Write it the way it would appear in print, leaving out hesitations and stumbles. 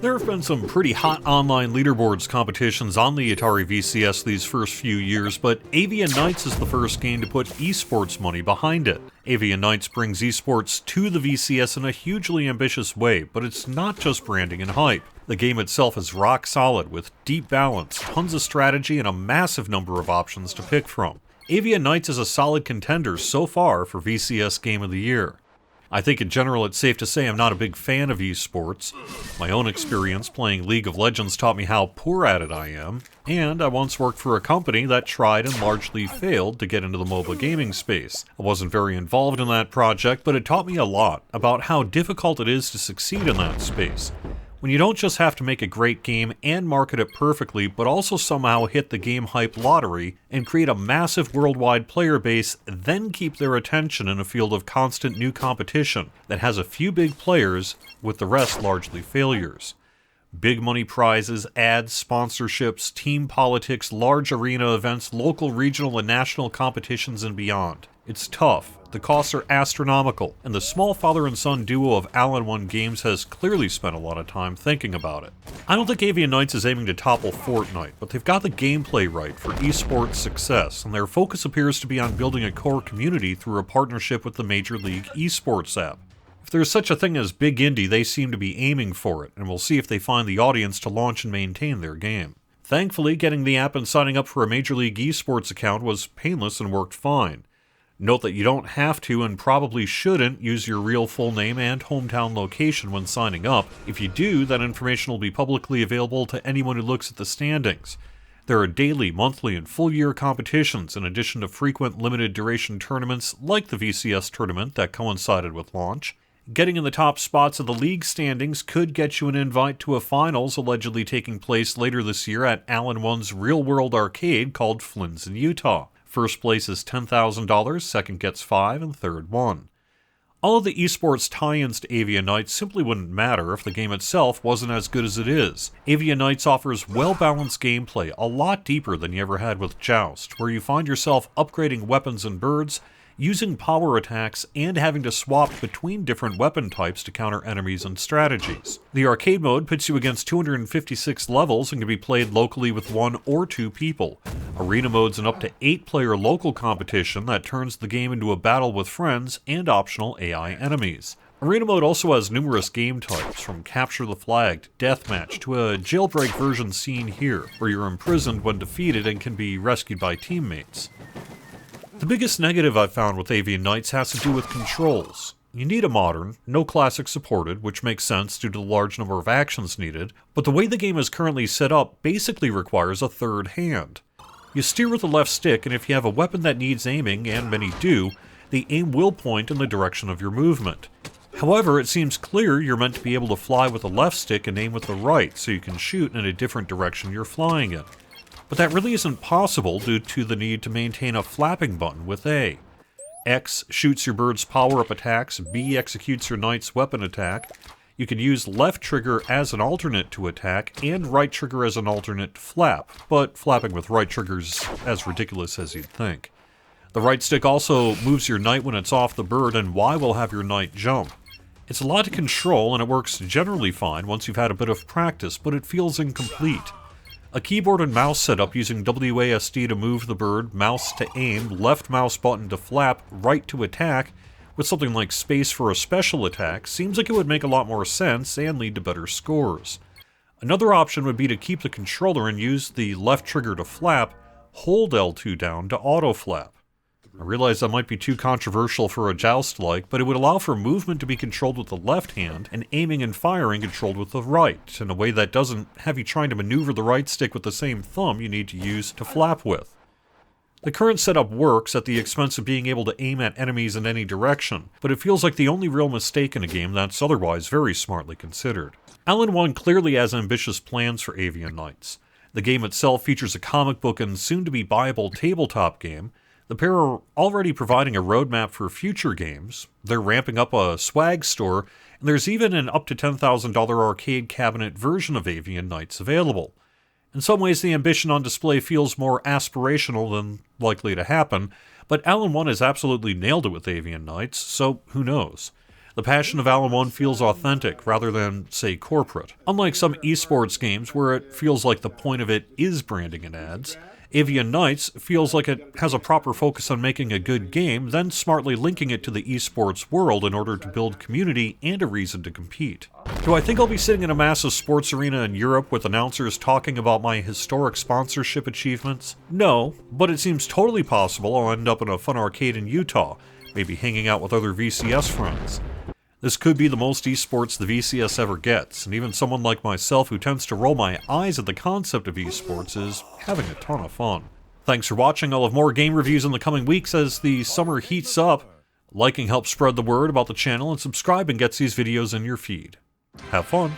There have been some pretty hot online leaderboards competitions on the Atari VCS these first few years, but Avian Knights is the first game to put esports money behind it. Avian Knights brings esports to the VCS in a hugely ambitious way, but it's not just branding and hype. The game itself is rock solid, with deep balance, tons of strategy, and a massive number of options to pick from. Avian Knights is a solid contender so far for VCS Game of the Year. I think in general it's safe to say I'm not a big fan of esports. My own experience playing League of Legends taught me how poor at it I am, and I once worked for a company that tried and largely failed to get into the mobile gaming space. I wasn't very involved in that project, but it taught me a lot about how difficult it is to succeed in that space. When you don't just have to make a great game and market it perfectly, but also somehow hit the game hype lottery and create a massive worldwide player base, then keep their attention in a field of constant new competition that has a few big players, with the rest largely failures. Big money prizes, ads, sponsorships, team politics, large arena events, local, regional, and national competitions, and beyond. It's tough. The costs are astronomical, and the small father and son duo of All-in-One Games has clearly spent a lot of time thinking about it. I don't think Avian Knights is aiming to topple Fortnite, but they've got the gameplay right for esports success, and their focus appears to be on building a core community through a partnership with the Major League esports app. If there's such a thing as big indie, they seem to be aiming for it, and we'll see if they find the audience to launch and maintain their game. Thankfully, getting the app and signing up for a Major League esports account was painless and worked fine. Note that you don't have to and probably shouldn't use your real full name and hometown location when signing up. If you do, that information will be publicly available to anyone who looks at the standings. There are daily, monthly, and full-year competitions in addition to frequent limited duration tournaments like the VCS tournament that coincided with launch. Getting in the top spots of the league standings could get you an invite to a finals allegedly taking place later this year at All-in-One's real-world arcade called Flynn's in Utah. First place is $10,000, second gets $5,000, and third $1,000. All of the esports tie-ins to Avian Knights simply wouldn't matter if the game itself wasn't as good as it is. Avian Knights offers well-balanced gameplay, a lot deeper than you ever had with Joust, where you find yourself upgrading weapons and birds, using power attacks, and having to swap between different weapon types to counter enemies and strategies. The arcade mode pits you against 256 levels and can be played locally with 1 or 2 people. Arena mode's an up to 8-player local competition that turns the game into a battle with friends and optional AI enemies. Arena mode also has numerous game types, from capture the flag to deathmatch to a jailbreak version seen here, where you're imprisoned when defeated and can be rescued by teammates. The biggest negative I've found with Avian Knights has to do with controls. You need a modern, no classic supported, which makes sense due to the large number of actions needed, but the way the game is currently set up basically requires a third hand. You steer with the left stick, and if you have a weapon that needs aiming, and many do, the aim will point in the direction of your movement. However, it seems clear you're meant to be able to fly with the left stick and aim with the right, so you can shoot in a different direction you're flying in. But that really isn't possible due to the need to maintain a flapping button with A. X shoots your bird's power-up attacks, B executes your knight's weapon attack. You can use left trigger as an alternate to attack, and right trigger as an alternate to flap, but flapping with right trigger's as ridiculous as you'd think. The right stick also moves your knight when it's off the bird, and Y will have your knight jump. It's a lot to control, and it works generally fine once you've had a bit of practice, but it feels incomplete. A keyboard and mouse setup using WASD to move the bird, mouse to aim, left mouse button to flap, right to attack, with something like space for a special attack, seems like it would make a lot more sense and lead to better scores. Another option would be to keep the controller and use the left trigger to flap, hold L2 down to auto flap. I realize that might be too controversial for a Joust-like, but it would allow for movement to be controlled with the left hand, and aiming and firing controlled with the right, in a way that doesn't have you trying to maneuver the right stick with the same thumb you need to use to flap with. The current setup works at the expense of being able to aim at enemies in any direction, but it feels like the only real mistake in a game that's otherwise very smartly considered. All-in-One clearly has ambitious plans for Avian Knights. The game itself features a comic book and soon-to-be buyable tabletop game. The pair are already providing a roadmap for future games. They're ramping up a swag store, and there's even an up to $10,000 arcade cabinet version of Avian Knights available. In some ways, the ambition on display feels more aspirational than likely to happen, but All-in-One has absolutely nailed it with Avian Knights, so who knows? The passion of Alan 1 feels authentic rather than, say, corporate. Unlike some esports games where it feels like the point of it is branding and ads, Avian Knights feels like it has a proper focus on making a good game, then smartly linking it to the esports world in order to build community and a reason to compete. Do I think I'll be sitting in a massive sports arena in Europe with announcers talking about my historic sponsorship achievements? No, but it seems totally possible I'll end up in a fun arcade in Utah, maybe hanging out with other VCS friends. This could be the most esports the VCS ever gets, and even someone like myself who tends to roll my eyes at the concept of esports is having a ton of fun. Thanks for watching. I'll have more game reviews in the coming weeks as the summer heats up. Liking helps spread the word about the channel, and subscribing gets these videos in your feed. Have fun!